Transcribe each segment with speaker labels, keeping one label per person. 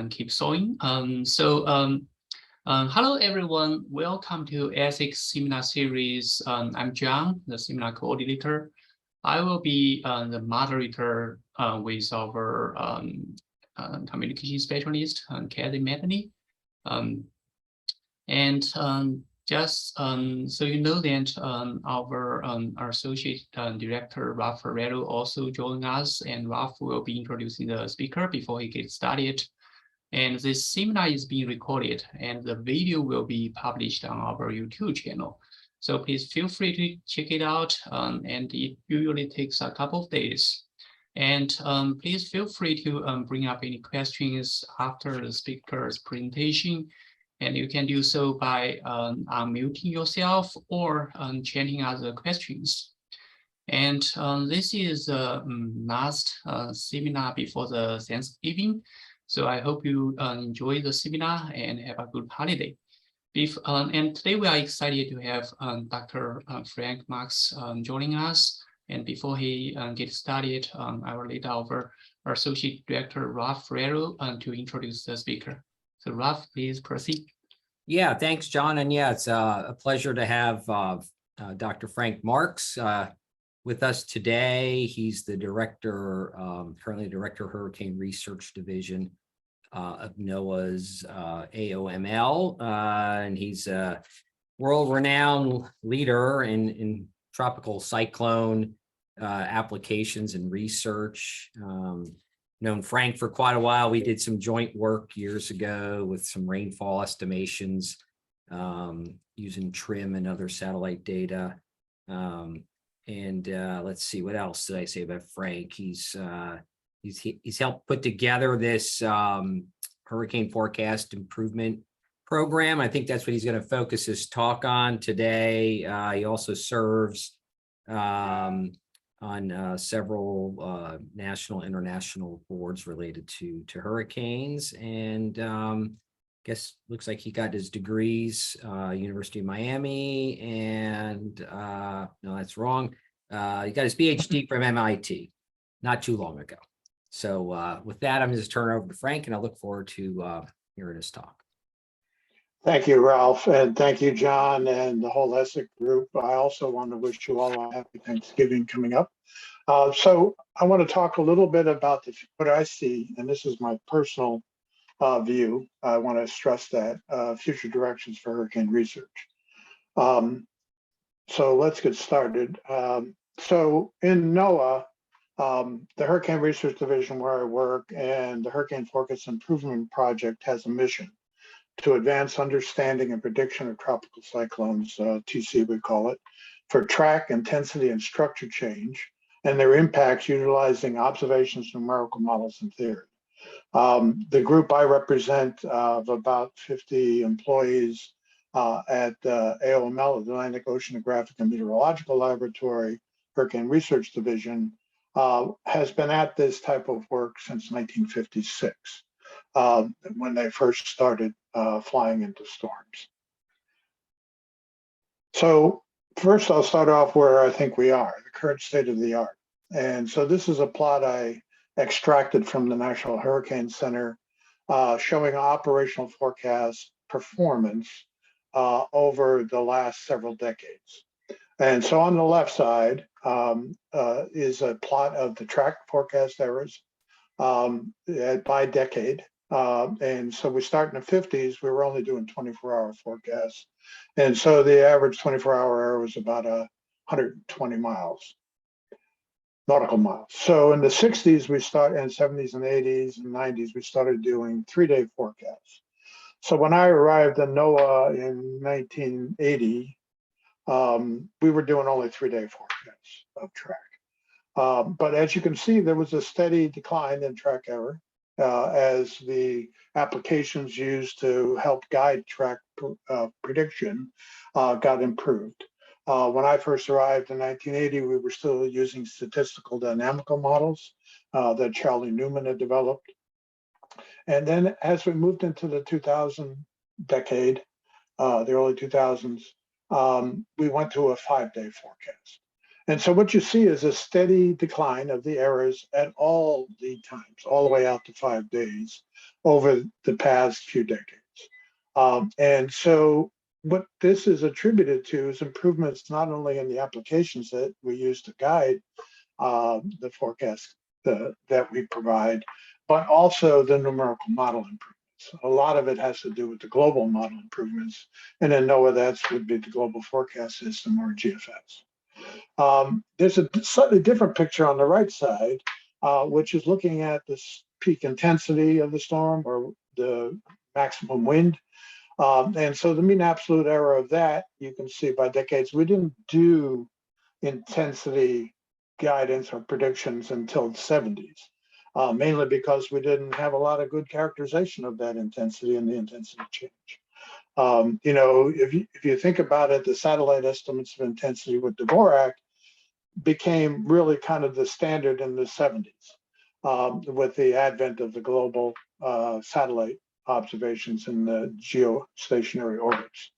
Speaker 1: keep sewing. Hello everyone, welcome to ethics seminar series. I'm John, the seminar coordinator. I will be the moderator with our communication specialist, Kathy Metheny. Just so you know that our associate director, Ralph Ferrero, also joined us, and Ralph will be introducing the speaker before he gets started. And this seminar is being recorded, and the video will be published on our YouTube channel. So please feel free to check it out, and it usually takes a couple of days. And please feel free to bring up any questions after the speaker's presentation. And you can do so by unmuting yourself or chatting other questions. And this is the last seminar before the Thanksgiving. So I hope you enjoy the seminar and have a good holiday. And today we are excited to have Dr. Frank Marks joining us. And before he gets started, I will lead our Associate Director, Ralph Ferrero, to introduce the speaker. So Ralph, please proceed.
Speaker 2: Yeah, thanks, John. And yeah, it's a pleasure to have Dr. Frank Marks with us today. He's the director, currently director of Hurricane Research Division of NOAA's AOML. And he's a world-renowned leader in tropical cyclone applications and research. Known Frank for quite a while. We did some joint work years ago with some rainfall estimations using TRIM and other satellite data. Let's see, what else did I say about Frank? He's helped put together this hurricane forecast improvement program. I think that's what he's going to focus his talk on today. He also serves on several national, international boards related to hurricanes, and guess looks like he got his degrees, University of Miami, and no, that's wrong. He got his PhD from MIT not too long ago. So with that, I'm going to turn it over to Frank, and I look forward to hearing his talk.
Speaker 3: Thank you, Ralph, and thank you, John, and the whole ESSEC group. I also want to wish you all a happy Thanksgiving coming up. So I want to talk a little bit about what I see, and this is my personal view. I want to stress that future directions for hurricane research. So let's get started. So in NOAA, the Hurricane Research Division where I work and the Hurricane Forecast Improvement Project has a mission to advance understanding and prediction of tropical cyclones, TC we call it, for track, intensity, and structure change, and their impacts utilizing observations, numerical models, and theory. The group I represent of about 50 employees at AOML, Atlantic Oceanographic and Meteorological Laboratory, Hurricane Research Division, has been at this type of work since 1956. When they first started flying into storms. So first I'll start off where I think we are, the current state of the art. And so this is a plot I extracted from the National Hurricane Center showing operational forecast performance over the last several decades. And so on the left side is a plot of the track forecast errors by decade. And so we start in the 50s, we were only doing 24-hour forecasts. And so the average 24-hour error was about 120 miles, nautical miles. So in the 60s, we started, and 70s and 80s and 90s, we started doing 3-day forecasts. So when I arrived in NOAA in 1980, we were doing only 3-day forecasts of track. But as you can see, there was a steady decline in track error as the applications used to help guide track prediction got improved. When I first arrived in 1980, we were still using statistical dynamical models that Charlie Newman had developed. And then as we moved into the 2000 decade, the early 2000s, we went to a 5-day forecast. And so what you see is a steady decline of the errors at all lead times, all the way out to 5 days. over the past few decades. And so what this is attributed to is improvements not only in the applications that we use to guide the forecast that we provide, but also the numerical model improvements. A lot of it has to do with the global model improvements, and in NOAA that would be the Global Forecast System, or GFS. There's a slightly different picture on the right side, which is looking at the peak intensity of the storm or the maximum wind. And so the mean absolute error of that, you can see by decades, we didn't do intensity guidance or predictions until the 70s, mainly because we didn't have a lot of good characterization of that intensity and the intensity change. You know, if you think about it, the satellite estimates of intensity with Dvorak became really kind of the standard in the 70s with the advent of the global satellite observations in the geostationary orbits.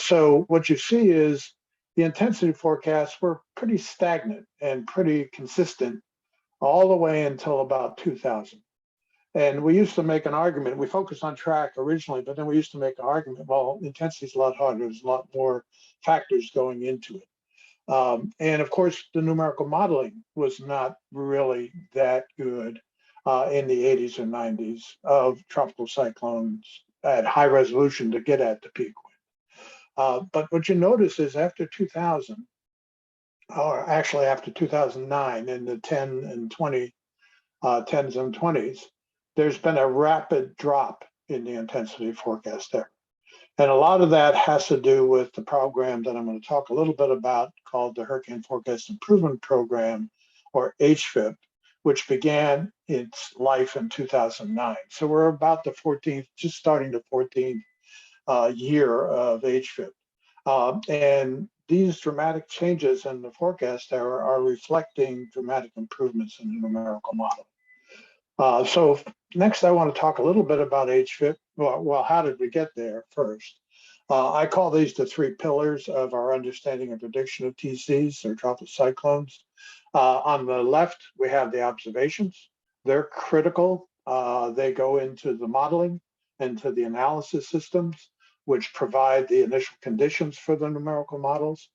Speaker 3: So what you see is the intensity forecasts were pretty stagnant and pretty consistent all the way until about 2000. And we used to make an argument, we focused on track originally, but then we used to make an argument, well, intensity is a lot harder, there's a lot more factors going into it. And of course, the numerical modeling was not really that good in the 80s and 90s of tropical cyclones at high resolution to get at the peak wind. But what you notice is after 2000, or actually after 2009, in the 10 and 20, 10s and 20s, there's been a rapid drop in the intensity forecast there. And a lot of that has to do with the program that I'm going to talk a little bit about called the Hurricane Forecast Improvement Program, or HFIP, which began its life in 2009. So we're about the 14th, just starting the 14th year of HFIP. And these dramatic changes in the forecast error are reflecting dramatic improvements in the numerical model. So next, I want to talk a little bit about HFIP. Well, how did we get there first? I call these the three pillars of our understanding and prediction of TCs, or tropical cyclones. On the left, we have the observations. They're critical. They go into the modeling, into the analysis systems, which provide the initial conditions for the numerical models.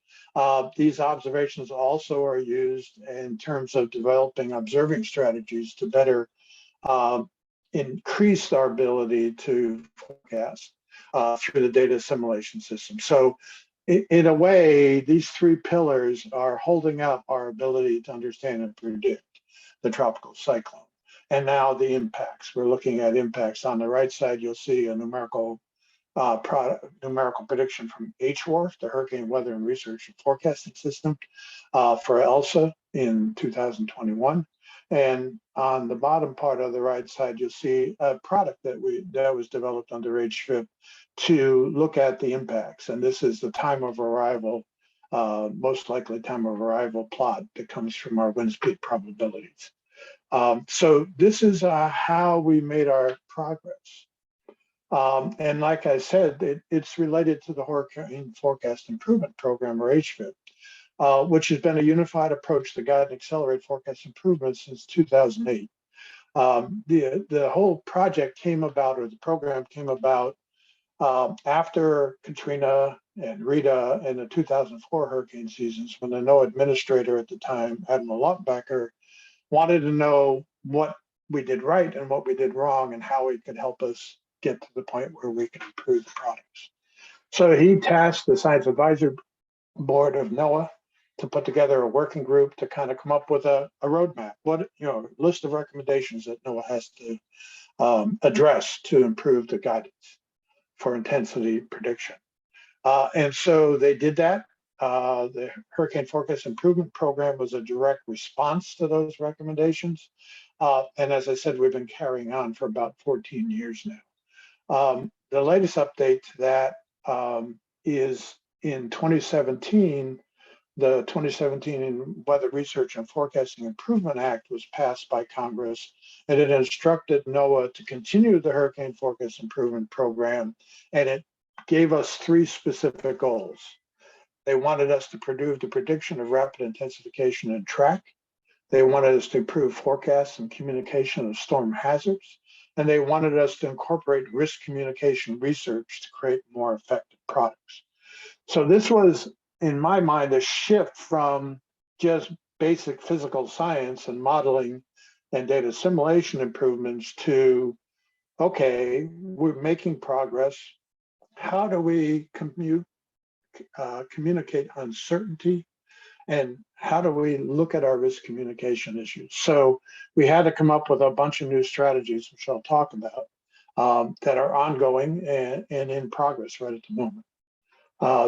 Speaker 3: These observations also are used in terms of developing observing strategies to better increase our ability to forecast through the data assimilation system. So in a way, these three pillars are holding up our ability to understand and predict the tropical cyclone. And now the impacts. We're looking at impacts. On the right side, you'll see a numerical prediction from HWRF, the Hurricane Weather and Research and Forecasting System, for ELSA in 2021. And on the bottom part of the right side, you'll see a product that was developed under HFIP to look at the impacts. And this is the time of arrival, most likely time of arrival plot that comes from our wind speed probabilities. So this is how we made our progress. And like I said, it's related to the Hurricane Forecast Improvement Program, or HFIP, which has been a unified approach to guide and accelerate forecast improvements since 2008. The whole project came about, or the program came about, after Katrina and Rita and the 2004 hurricane seasons, when the NOAA administrator at the time, Admiral Lottbacher, wanted to know what we did right and what we did wrong and how it could help us get to the point where we could improve the products. So he tasked the Science Advisory Board of NOAA to put together a working group to kind of come up with a roadmap, list of recommendations that NOAA has to address to improve the guidance for intensity prediction. And so they did that. The Hurricane Forecast Improvement Program was a direct response to those recommendations. And as I said, we've been carrying on for about 14 years now. The latest update to that is in 2017, the 2017 Weather Research and Forecasting Improvement Act was passed by Congress, and it instructed NOAA to continue the Hurricane Forecast Improvement Program, and it gave us three specific goals. They wanted us to improve the prediction of rapid intensification and track. They wanted us to improve forecasts and communication of storm hazards, and they wanted us to incorporate risk communication research to create more effective products. So this was, in my mind, a shift from just basic physical science and modeling and data assimilation improvements to, okay, we're making progress. How do we communicate uncertainty, and how do we look at our risk communication issues? So we had to come up with a bunch of new strategies, which I'll talk about, that are ongoing and in progress right at the moment.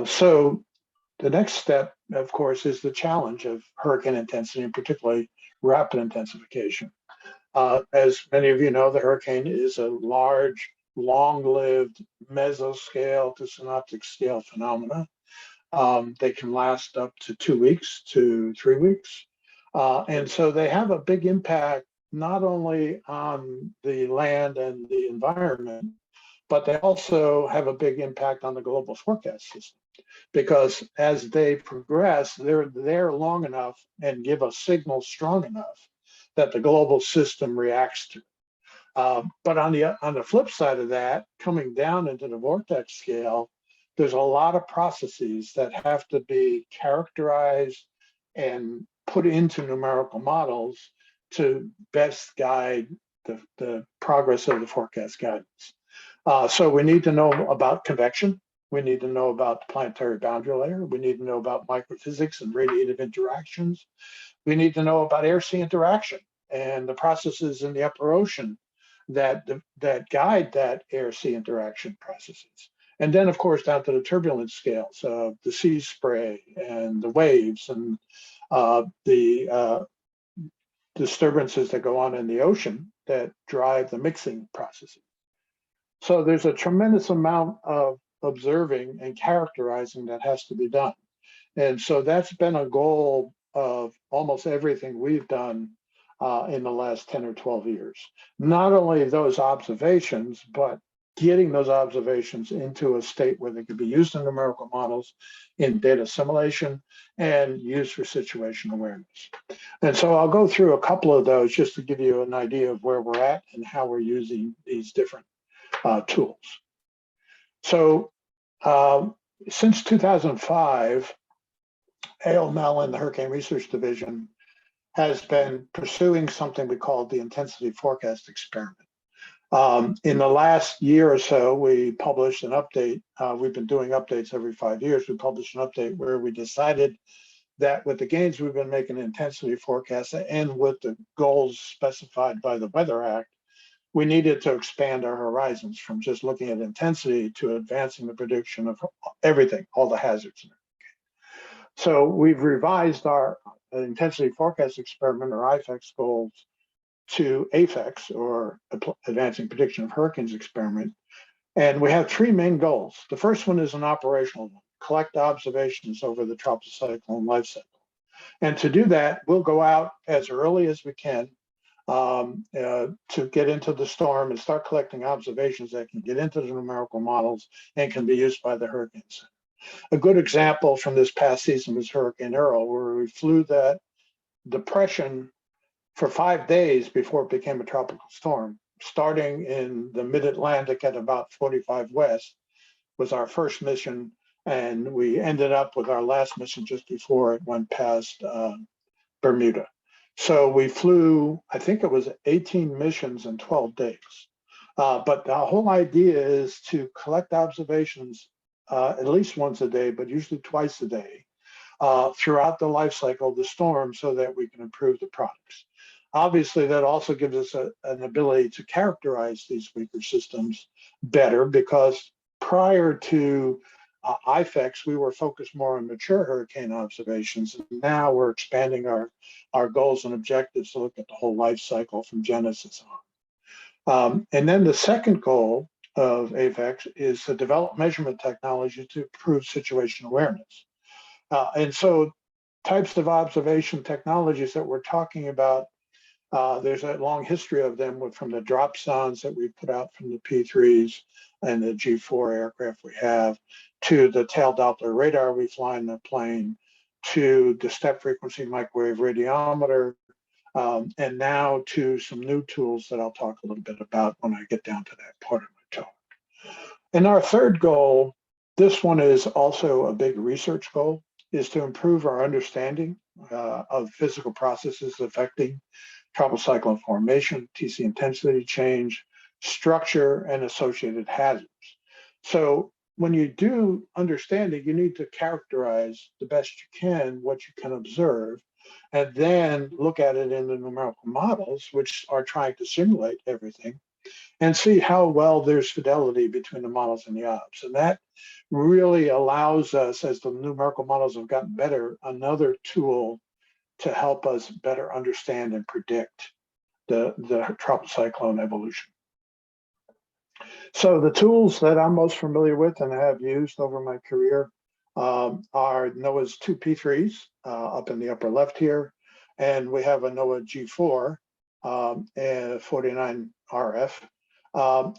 Speaker 3: So the next step, of course, is the challenge of hurricane intensity, and particularly rapid intensification. As many of you know, the hurricane is a large, long-lived mesoscale to synoptic scale phenomena. They can last up to 2 weeks to 3 weeks. And so they have a big impact, not only on the land and the environment, but they also have a big impact on the global forecast system. Because as they progress, they're there long enough and give a signal strong enough that the global system reacts to. But on the flip side of that, coming down into the vortex scale, there's a lot of processes that have to be characterized and put into numerical models to best guide the progress of the forecast guidance. So we need to know about convection. We need to know about the planetary boundary layer. We need to know about microphysics and radiative interactions. We need to know about air-sea interaction and the processes in the upper ocean that guide that air-sea interaction processes. And then, of course, down to the turbulence scales, the sea spray and the waves and the disturbances that go on in the ocean that drive the mixing processes. So there's a tremendous amount of observing and characterizing that has to be done. And so that's been a goal of almost everything we've done in the last 10 or 12 years. Not only those observations, but getting those observations into a state where they could be used in numerical models, in data assimilation, and used for situation awareness. And so I'll go through a couple of those just to give you an idea of where we're at and how we're using these different tools. So since 2005, AOML and the Hurricane Research Division has been pursuing something we call the intensity forecast experiment. In the last year or so, we published an update. We've been doing updates every 5 years. We published an update where we decided that with the gains we've been making in intensity forecasts and with the goals specified by the Weather Act, we needed to expand our horizons from just looking at intensity to advancing the prediction of everything, all the hazards. So we've revised our intensity forecast experiment, or IFEX goals, to AFEX, or Advancing Prediction of Hurricanes experiment. And we have 3 main goals. The first one is an operational one: collect observations over the tropical cyclone life cycle. And to do that, we'll go out as early as we can to get into the storm and start collecting observations that can get into the numerical models and can be used by the Hurricane Center. A good example from this past season was Hurricane Earl, where we flew that depression for 5 days before it became a tropical storm. Starting in the mid-Atlantic at about 45 west was our first mission, and we ended up with our last mission just before it went past Bermuda. So we flew, I think it was 18 missions in 12 days. But the whole idea is to collect observations at least once a day, but usually twice a day, throughout the life cycle of the storm so that we can improve the products. Obviously, that also gives us an ability to characterize these weaker systems better, because prior to IFEX, we were focused more on mature hurricane observations. And now we're expanding our goals and objectives to look at the whole life cycle from genesis on. And then the second goal of AFEX is to develop measurement technology to improve situation awareness. And so types of observation technologies that we're talking about, there's a long history of them from the dropsondes that we put out from the P3s and the G4 aircraft we have, to the tail Doppler radar we fly in the plane, to the step frequency microwave radiometer, and now to some new tools that I'll talk a little bit about when I get down to that part of my talk. And our third goal, this one is also a big research goal, is to improve our understanding of physical processes affecting tropical cyclone formation, TC intensity change, structure, and associated hazards. So when you do understand it, you need to characterize the best you can what you can observe, and then look at it in the numerical models, which are trying to simulate everything, and see how well there's fidelity between the models and the ops. And that really allows us, as the numerical models have gotten better, another tool to help us better understand and predict the tropical cyclone evolution. So the tools that I'm most familiar with and have used over my career are NOAA's two P3s up in the upper left here, and we have a NOAA G4 and 49 RF.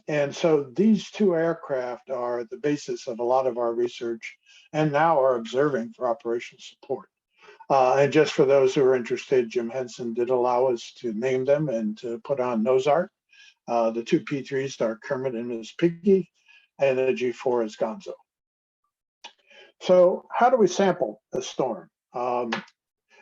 Speaker 3: And so these two aircraft are the basis of a lot of our research and now are observing for operational support. And just for those who are interested, Jim Henson did allow us to name them and to put on nose art. The two P3s are Kermit and Miss Piggy, and the G4 is Gonzo. So how do we sample a storm?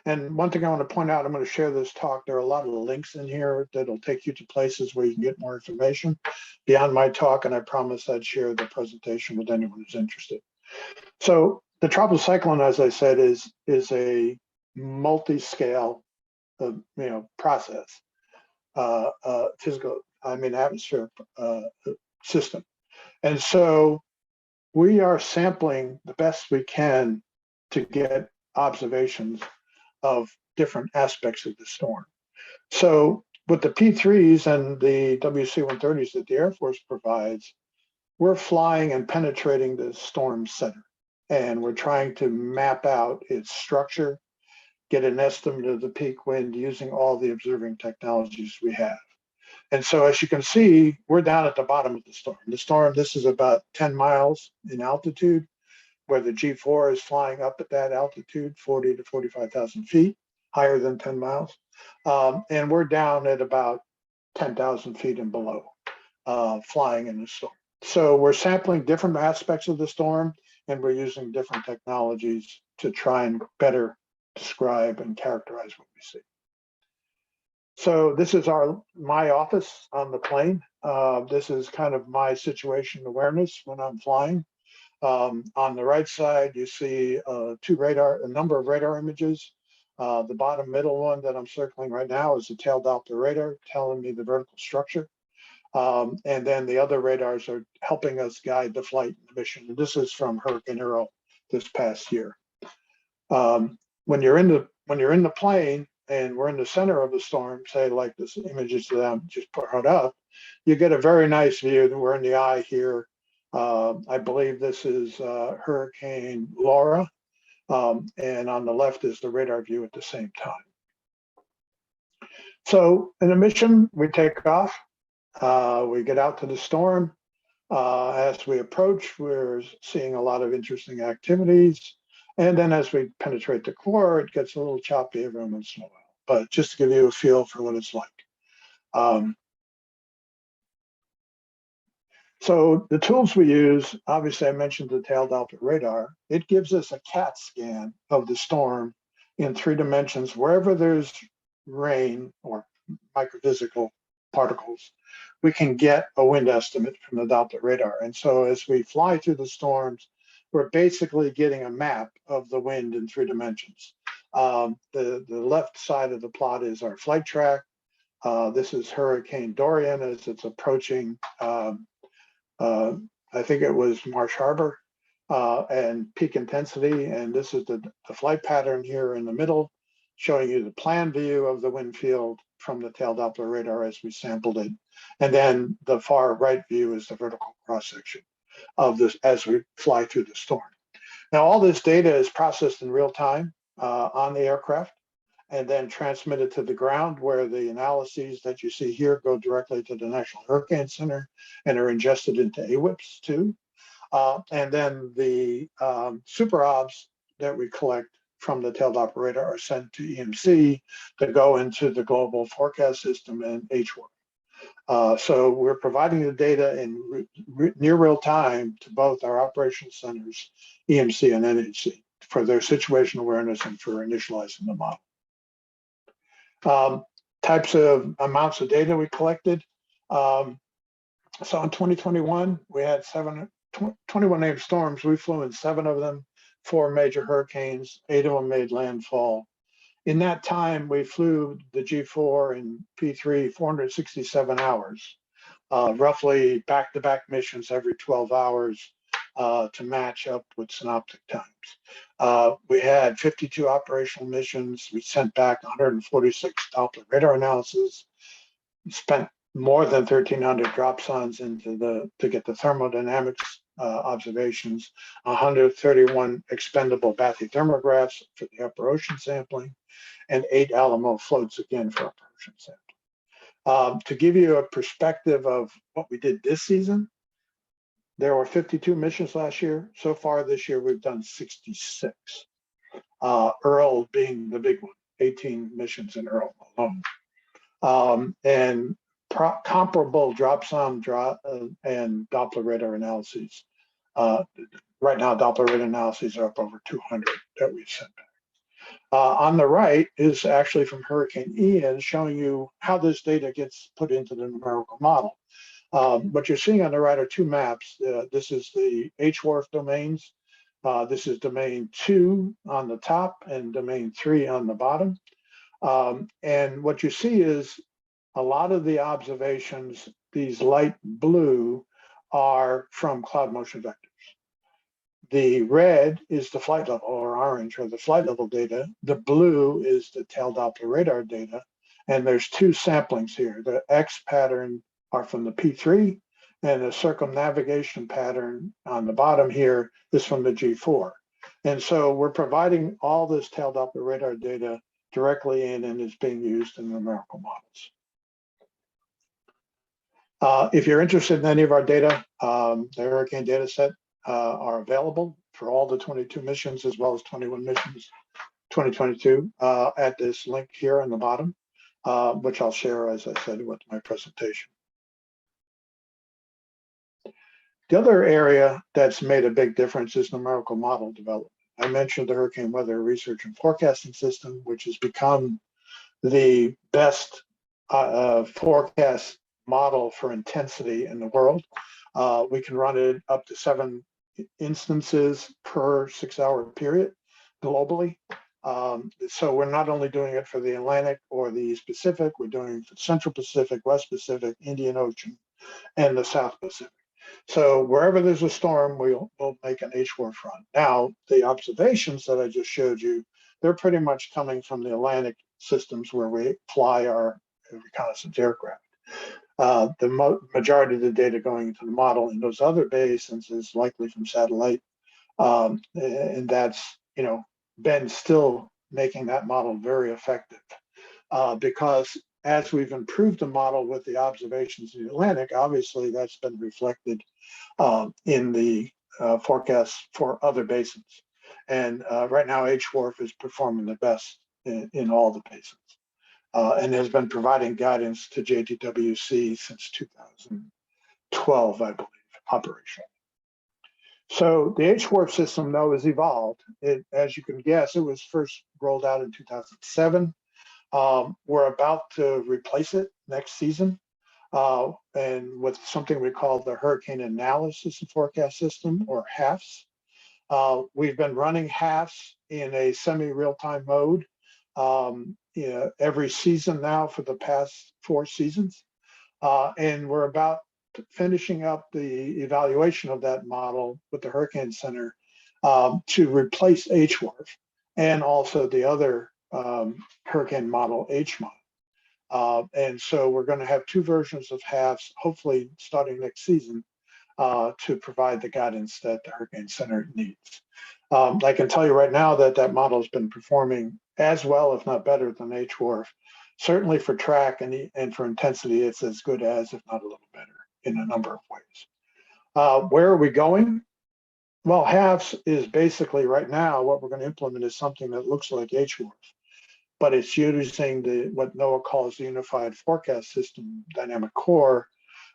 Speaker 3: And one thing I want to point out, I'm going to share this talk. There are a lot of links in here that'll take you to places where you can get more information beyond my talk, and I promise I'd share the presentation with anyone who's interested. So the tropical cyclone, as I said, is a multi-scale, process, atmospheric system. And so we are sampling the best we can to get observations of different aspects of the storm. So with the P3s and the WC-130s that the Air Force provides, we're flying and penetrating the storm center. And we're trying to map out its structure, get an estimate of the peak wind using all the observing technologies we have. And so as you can see, we're down at the bottom of the storm. The storm, this is about 10 miles in altitude, where the G4 is flying up at that altitude, 40 to 45,000 feet, higher than 10 miles. And we're down at about 10,000 feet and below, flying in the storm. So we're sampling different aspects of the storm, and we're using different technologies to try and better describe and characterize what we see. So this is my office on the plane. This is kind of my situation awareness when I'm flying. On the right side, you see a number of radar images. The bottom middle one that I'm circling right now is the tail Doppler radar telling me the vertical structure. And then the other radars are helping us guide the flight and the mission. And this is from Hurricane Earl this past year. When you're in the plane and we're in the center of the storm, say like this images that I'm just put up, you get a very nice view. We're in the eye here. I believe this is Hurricane Laura, and on the left is the radar view at the same time. So in a mission, we take off. We get out to the storm. As we approach, we're seeing a lot of interesting activities. And then as we penetrate the core, it gets a little choppy every once in a while. But just to give you a feel for what it's like. So the tools we use, obviously I mentioned the tail Doppler radar. It gives us a CAT scan of the storm in 3 dimensions. Wherever there's rain or microphysical particles, we can get a wind estimate from the Doppler radar. And so as we fly through the storms, we're basically getting a map of the wind in 3 dimensions. The left side of the plot is our flight track. This is Hurricane Dorian as it's approaching, I think it was Marsh Harbor, and peak intensity. And this is the flight pattern here in the middle, showing you the plan view of the wind field from the tail Doppler radar as we sampled it. And then the far right view is the vertical cross section of this as we fly through the storm. Now, all this data is processed in real time on the aircraft and then transmitted to the ground, where the analyses that you see here go directly to the National Hurricane Center and are ingested into AWIPS too. And then the super obs that we collect from the tailed operator are sent to EMC to go into the global forecast system and HWORF. So we're providing the data in near real time to both our operations centers, EMC and NHC, for their situation awareness and for initializing the model. Types of amounts of data we collected. So in 2021, we had 21 named storms. We flew in 7 of them, 4 major hurricanes, 8 of them made landfall. In that time, we flew the G4 and P3 467 hours, roughly back-to-back missions every 12 hours to match up with synoptic times. We had 52 operational missions. We sent back 146 Doppler radar analyses, spent more than 1,300 dropsondes to get the thermodynamics observations, 131 expendable bathythermographs for the upper ocean sampling, and 8 Alamo floats again for upper ocean sampling. To give you a perspective of what we did this season, there were 52 missions last year. So far this year, we've done 66. Earl being the big one, 18 missions in Earl alone. And comparable dropson and Doppler radar analyses. Right now, Doppler radar analyses are up over 200 that we've sent back. On the right is actually from Hurricane Ian, showing you how this data gets put into the numerical model. What you're seeing on the right are 2 maps. This is the HWORF domains. This is domain 2 on the top and domain 3 on the bottom. And what you see is a lot of the observations, these light blue, are from cloud motion vectors. The red is the flight level, or orange, or the flight level data. The blue is the tail Doppler radar data. And there's 2 samplings here. The X pattern are from the P3, and the circumnavigation pattern on the bottom here is from the G4. And so we're providing all this tail Doppler radar data directly in, and is being used in numerical models. If you're interested in any of our data, the hurricane data set are available for all the 22 missions as well as 21 missions 2022 at this link here on the bottom, which I'll share, as I said, with my presentation. The other area that's made a big difference is numerical model development. I mentioned the Hurricane Weather Research and Forecasting System, which has become the best forecast model for intensity in the world. We can run it up to 7 instances per 6-hour period globally. So we're not only doing it for the Atlantic or the East Pacific, we're doing it for Central Pacific, West Pacific, Indian Ocean, and the South Pacific. So wherever there's a storm, we'll make an HWORF run. Now, the observations that I just showed you, they're pretty much coming from the Atlantic systems where we fly our reconnaissance aircraft. The majority of the data going into the model in those other basins is likely from satellite, and that's been still making that model very effective because as we've improved the model with the observations in the Atlantic, obviously that's been reflected in the forecasts for other basins. And right now, HWORF is performing the best in all the basins. And has been providing guidance to JTWC since 2012, I believe, operational. So the HWORF system, though, has evolved. As you can guess, it was first rolled out in 2007. We're about to replace it next season, and with something we call the Hurricane Analysis and Forecast System, or HAFS. We've been running HAFS in a semi-real-time mode every season now for the past 4 seasons. And we're about finishing up the evaluation of that model with the Hurricane Center to replace HWORF and also the other hurricane model, HMOD. And so we're going to have 2 versions of HAFS, hopefully starting next season, to provide the guidance that the Hurricane Center needs. I can tell you right now that that model has been performing as well, if not better, than HWORF. Certainly for track and for intensity, it's as good as, if not a little better, in a number of ways. Where are we going? Well, HAFS is basically right now what we're going to implement is something that looks like HWORF, but it's using what NOAA calls the Unified Forecast System Dynamic Core,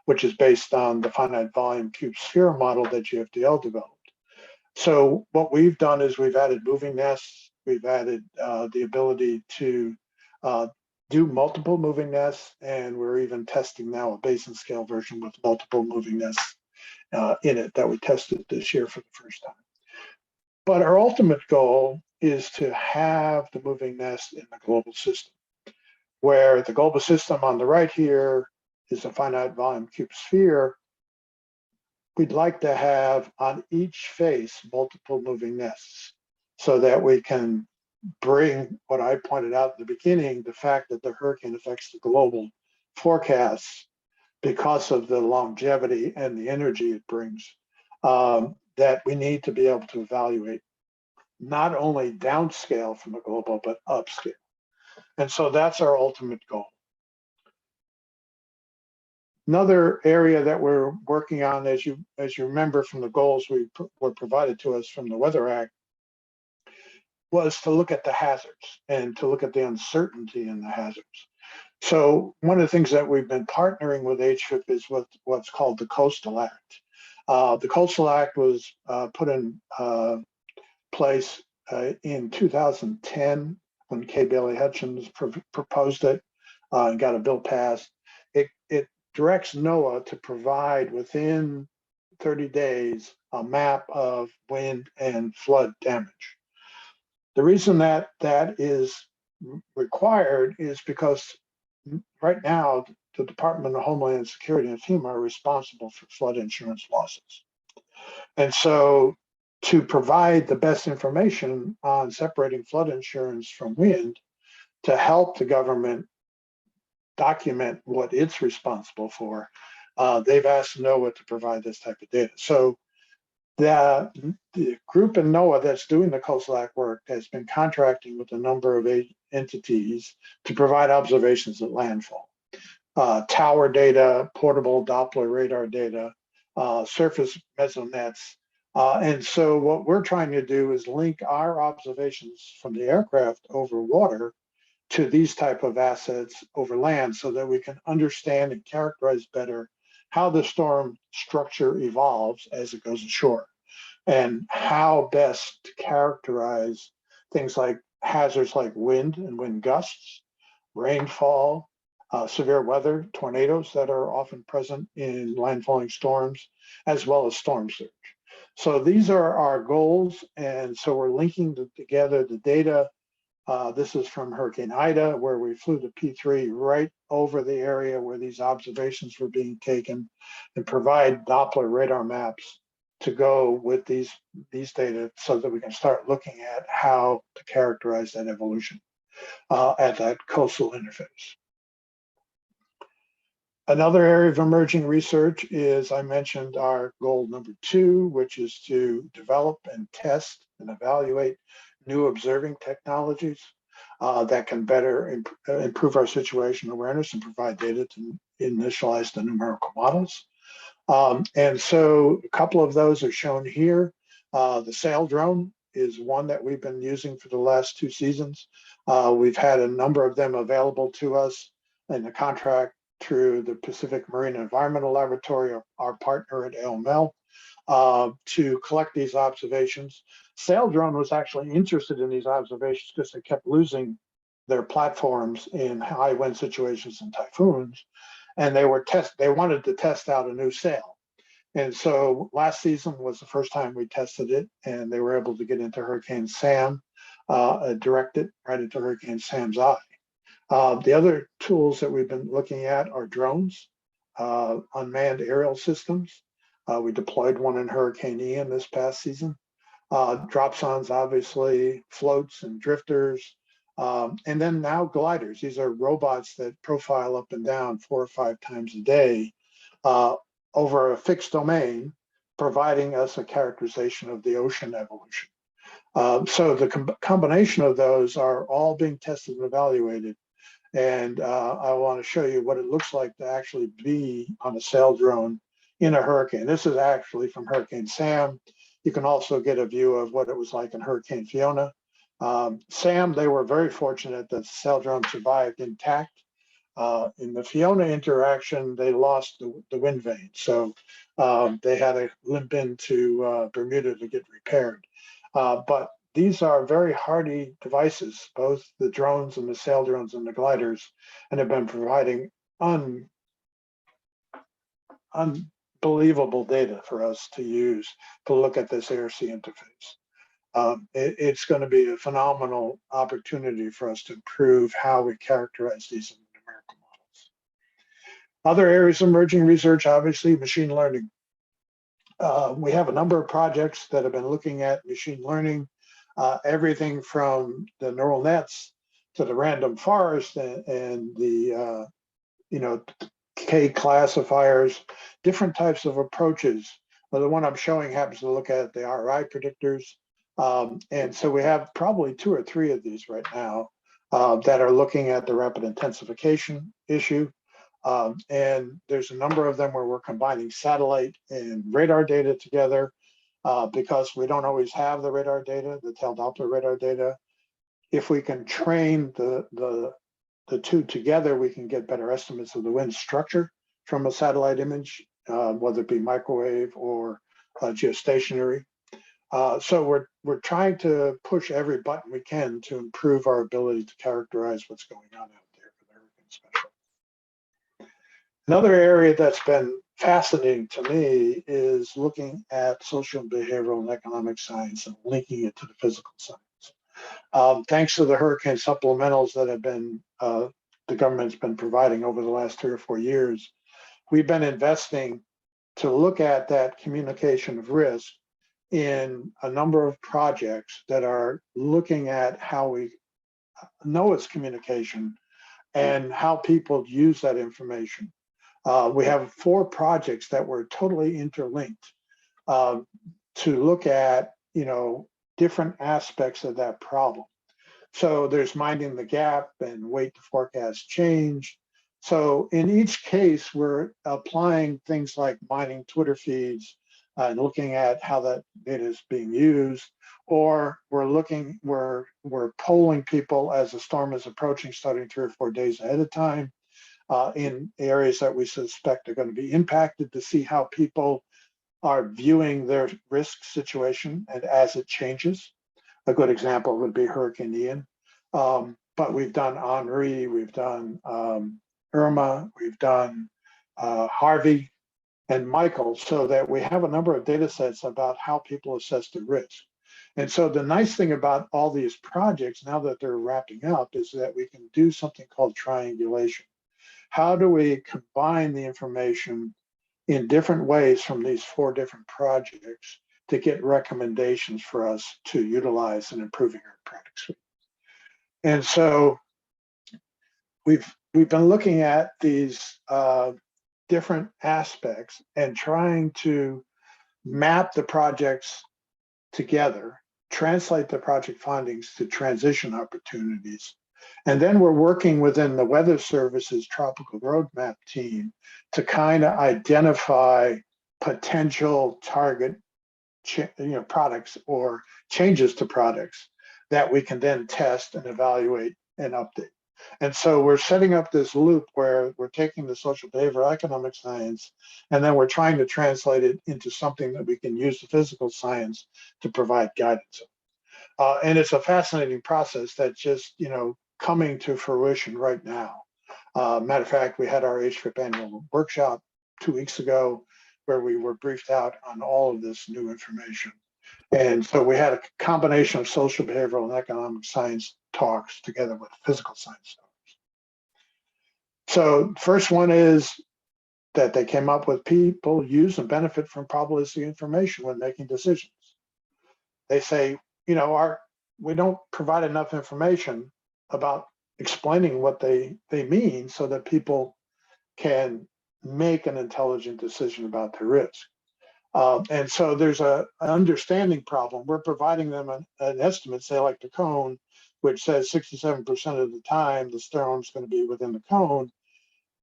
Speaker 3: which is based on the finite volume cube sphere model that GFDL developed. So what we've done is we've added moving nests, we've added the ability to do multiple moving nests, and we're even testing now a basin scale version with multiple moving nests in it that we tested this year for the first time. But our ultimate goal is to have the moving nest in the global system, where the global system on the right here is a finite volume cube sphere. We'd like to have on each face multiple moving nests so that we can bring what I pointed out at the beginning, the fact that the hurricane affects the global forecasts because of the longevity and the energy it brings, that we need to be able to evaluate not only downscale from the global, but upscale. And so that's our ultimate goal. Another area that we're working on, as you remember from the goals were provided to us from the Weather Act, was to look at the hazards and to look at the uncertainty in the hazards. So one of the things that we've been partnering with HFIP is what's called the Coastal Act. The Coastal Act was put in place in 2010 when Kay Bailey Hutchins proposed it and got a bill passed. It directs NOAA to provide within 30 days a map of wind and flood damage. The reason that is required is because right now the Department of Homeland Security and FEMA are responsible for flood insurance losses. And so to provide the best information on separating flood insurance from wind to help the government document what it's responsible for, they've asked NOAA to provide this type of data. So the group in NOAA that's doing the Coastal Act work has been contracting with a number of entities to provide observations at landfall. Tower data, portable Doppler radar data, surface mesonets. And so what we're trying to do is link our observations from the aircraft over water to these type of assets over land so that we can understand and characterize better how the storm structure evolves as it goes ashore and how best to characterize things like hazards like wind and wind gusts, rainfall, severe weather, tornadoes that are often present in landfalling storms, as well as storm surge. So these are our goals. And so we're linking together the data. This is from Hurricane Ida, where we flew the P3 right over the area where these observations were being taken and provide Doppler radar maps to go with these data so that we can start looking at how to characterize that evolution at that coastal interface. Another area of emerging research is, I mentioned our goal number 2, which is to develop and test and evaluate new observing technologies that can better improve our situation awareness and provide data to initialize the numerical models. And so a couple of those are shown here. The sail drone is one that we've been using for the last 2 seasons. We've had a number of them available to us in the contract through the Pacific Marine Environmental Laboratory, our partner at AOML, to collect these observations. Sail drone was actually interested in these observations because they kept losing their platforms in high wind situations and typhoons, and they wanted to test out a new sail. And so last season was the first time we tested it, and they were able to get into Hurricane Sam, direct it right into Hurricane Sam's eye. The other tools that we've been looking at are drones, unmanned aerial systems. We deployed one in Hurricane Ian this past season. Dropsons, obviously, floats and drifters, and then now gliders. These are robots that profile up and down 4 or 5 times a day over a fixed domain, providing us a characterization of the ocean evolution. So the combination of those are all being tested and evaluated. And I want to show you what it looks like to actually be on a sail drone in a hurricane. This is actually from Hurricane Sam. You can also get a view of what it was like in Hurricane Fiona. Sam, they were very fortunate that the sail drone survived intact. In the Fiona interaction, they lost the wind vane. So they had to limp into Bermuda to get repaired. But these are very hardy devices, both the drones and the sail drones and the gliders, and have been providing unbelievable data for us to use to look at this ARC interface. It's going to be a phenomenal opportunity for us to improve how we characterize these numerical models. Other areas of emerging research, obviously, machine learning. We have a number of projects that have been looking at machine learning, everything from the neural nets to the random forest and the K classifiers, different types of approaches. Well, the one I'm showing happens to look at the RI predictors. And so we have probably 2 or 3 of these right now that are looking at the rapid intensification issue. And there's a number of them where we're combining satellite and radar data together because we don't always have the radar data, the tail Doppler radar data. If we can train the 2 together, we can get better estimates of the wind structure from a satellite image, whether it be microwave or geostationary. So we're trying to push every button we can to improve our ability to characterize what's going on out there for the hurricane special. Another area that's been fascinating to me is looking at social and behavioral and economic science and linking it to the physical science. Thanks to the hurricane supplementals that have been the government's been providing over the last 3 or 4 years, we've been investing to look at that communication of risk in a number of projects that are looking at how we know it's communication and how people use that information. We have 4 projects that were totally interlinked to look at, different aspects of that problem. So there's minding the gap and wait to forecast change. So in each case, we're applying things like mining Twitter feeds and looking at how that data is being used, or we're polling people as a storm is approaching, starting 3 or 4 days ahead of time in areas that we suspect are going to be impacted to see how people are viewing their risk situation and as it changes. A good example would be Hurricane Ian. But we've done Henri, we've done Irma, we've done Harvey and Michael, so that we have a number of data sets about how people assess the risk. And so the nice thing about all these projects, now that they're wrapping up, is that we can do something called triangulation. How do we combine the information in different ways from these 4 different projects to get recommendations for us to utilize in improving our product suite? And so we've been looking at these different aspects and trying to map the projects together, translate the project findings to transition opportunities. And then we're working within the Weather Service's Tropical Roadmap team to kind of identify potential target products or changes to products that we can then test and evaluate and update. And so we're setting up this loop where we're taking the social behavioral economic science, and then we're trying to translate it into something that we can use the physical science to provide guidance. And it's a fascinating process that's just, coming to fruition right now. Matter of fact, we had our HFIP annual workshop 2 weeks ago where we were briefed out on all of this new information. And so we had a combination of social, behavioral, and economic science talks together with physical science talks. So first one is that they came up with people use and benefit from probabilistic information when making decisions. They say, we don't provide enough information about explaining what they mean so that people can make an intelligent decision about their risk. And so there's an understanding problem. We're providing them an estimate, say like the cone, which says 67% of the time the storm's going to be within the cone.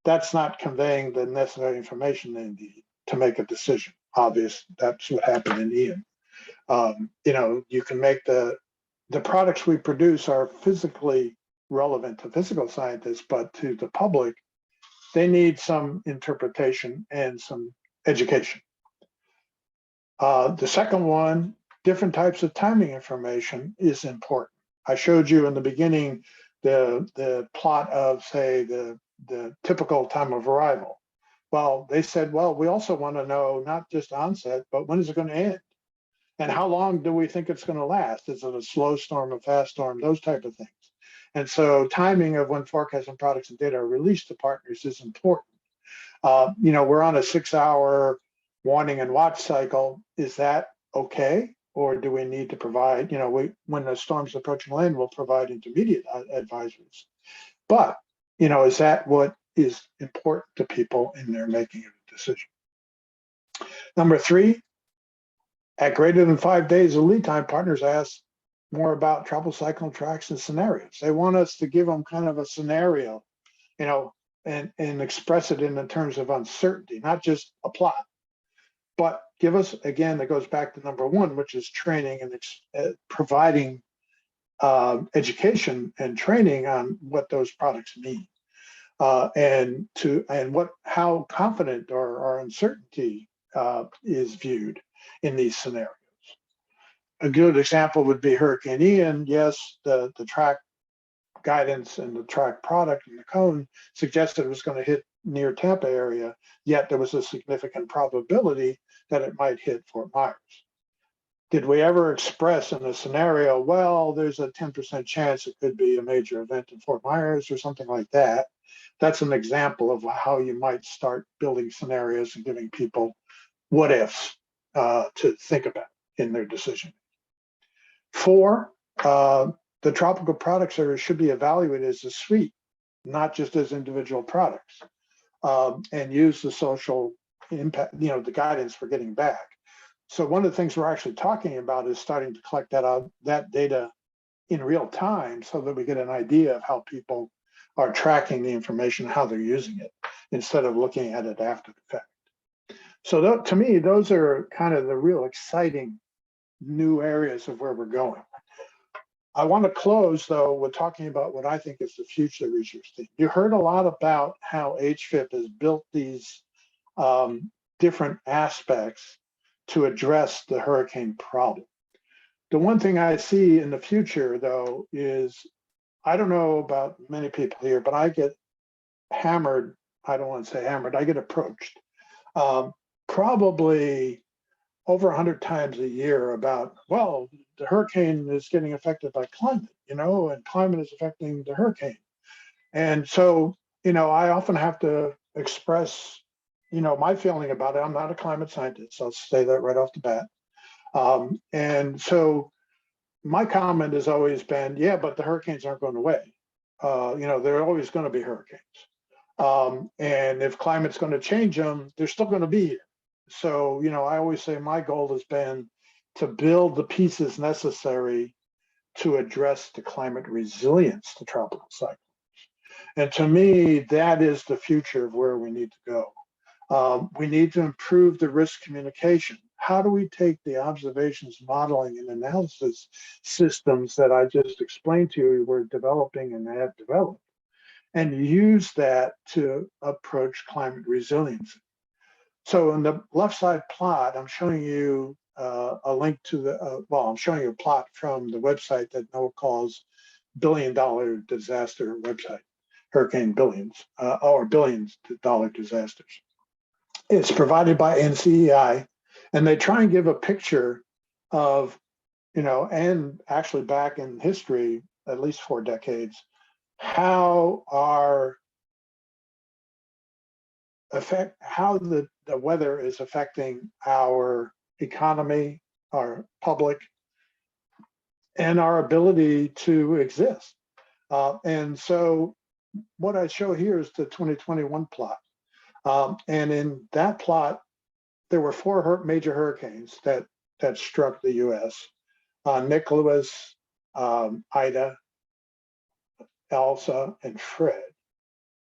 Speaker 3: That's not conveying the necessary information they need to make a decision. Obvious, that's what happened in Ian. You can make the products we produce are physically relevant to physical scientists, but to the public, they need some interpretation and some education. The second one, different types of timing information is important. I showed you in the beginning the plot of, say, the typical time of arrival. Well, they said, well, we also want to know not just onset, but when is it going to end? And how long do we think it's going to last? Is it a slow storm, a fast storm, those type of things? And so timing of when forecasts and products and data are released to partners is important. We're on a 6-hour warning and watch cycle. Is that okay? Or do we need to provide, when the storm's approaching land, we'll provide intermediate advisories. But, is that what is important to people in their making of a decision? Number 3, at greater than 5 days of lead time, partners ask more about tropical cyclone tracks and scenarios. They want us to give them kind of a scenario, and express it in the terms of uncertainty, not just a plot. But give us, again, that goes back to number 1, which is training and providing education and training on what those products mean, and how confident or uncertainty is viewed in these scenarios. A good example would be Hurricane Ian. Yes, the track guidance and the track product and the cone suggested it was going to hit near Tampa area, yet there was a significant probability that it might hit Fort Myers. Did we ever express in a scenario, well, there's a 10% chance it could be a major event in Fort Myers or something like that? That's an example of how you might start building scenarios and giving people what ifs to think about in their decision. 4, the tropical products area should be evaluated as a suite, not just as individual products, and use the social impact, the guidance for getting back. So one of the things we're actually talking about is starting to collect that data in real time so that we get an idea of how people are tracking the information, how they're using it, instead of looking at it after the fact. So to me, those are kind of the real exciting new areas of where we're going. I want to close, though, with talking about what I think is the future research team. You heard a lot about how HFIP has built these different aspects to address the hurricane problem. The one thing I see in the future, though, is I don't know about many people here, but I get hammered. I don't want to say hammered. I get approached probably over 100 times a year about, well, the hurricane is getting affected by climate, and climate is affecting the hurricane. And so, I often have to express, my feeling about it. I'm not a climate scientist. I'll say that right off the bat. And so my comment has always been, yeah, but the hurricanes aren't going away. There are always going to be hurricanes. And if climate's going to change them, they're still going to be here. So, I always say my goal has been to build the pieces necessary to address the climate resilience to tropical cyclones. And to me, that is the future of where we need to go. We need to improve the risk communication. How do we take the observations, modeling, and analysis systems that I just explained to you we're developing and have developed, and use that to approach climate resiliency? So in the left side plot, I'm showing you a link to I'm showing you a plot from the website that NOAA calls $1 billion disaster website, Hurricane Billions, or $billions disasters. It's provided by NCEI, and they try and give a picture of, and actually back in history, at least 4 decades, how the weather is affecting our economy, our public, and our ability to exist. And so what I show here is the 2021 plot. And in that plot, there were 4 major hurricanes that struck the US: Nicholas, Ida, Elsa, and Fred.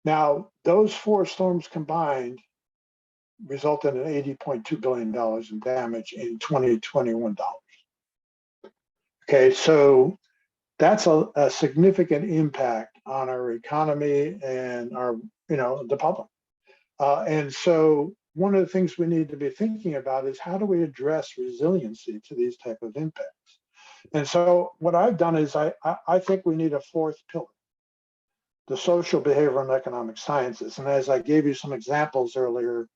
Speaker 3: Now, those 4 storms combined resulted in $80.2 billion in damage in 2021 dollars. Okay, so that's a significant impact on our economy and our, the public. And so one of the things we need to be thinking about is how do we address resiliency to these type of impacts? And so what I've done is I think we need a fourth pillar, the social, behavioral, and economic sciences. And as I gave you some examples earlier,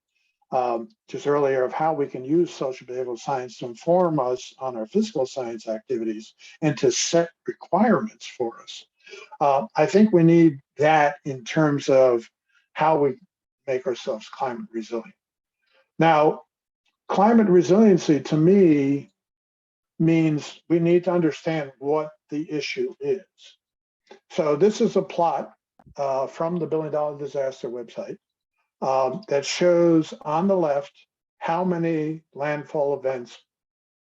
Speaker 3: just earlier, of how we can use social behavioral science to inform us on our physical science activities and to set requirements for us. I think we need that in terms of how we make ourselves climate resilient. Now, climate resiliency to me means we need to understand what the issue is. So this is a plot from the $1 Billion Disaster website that shows on the left how many landfall events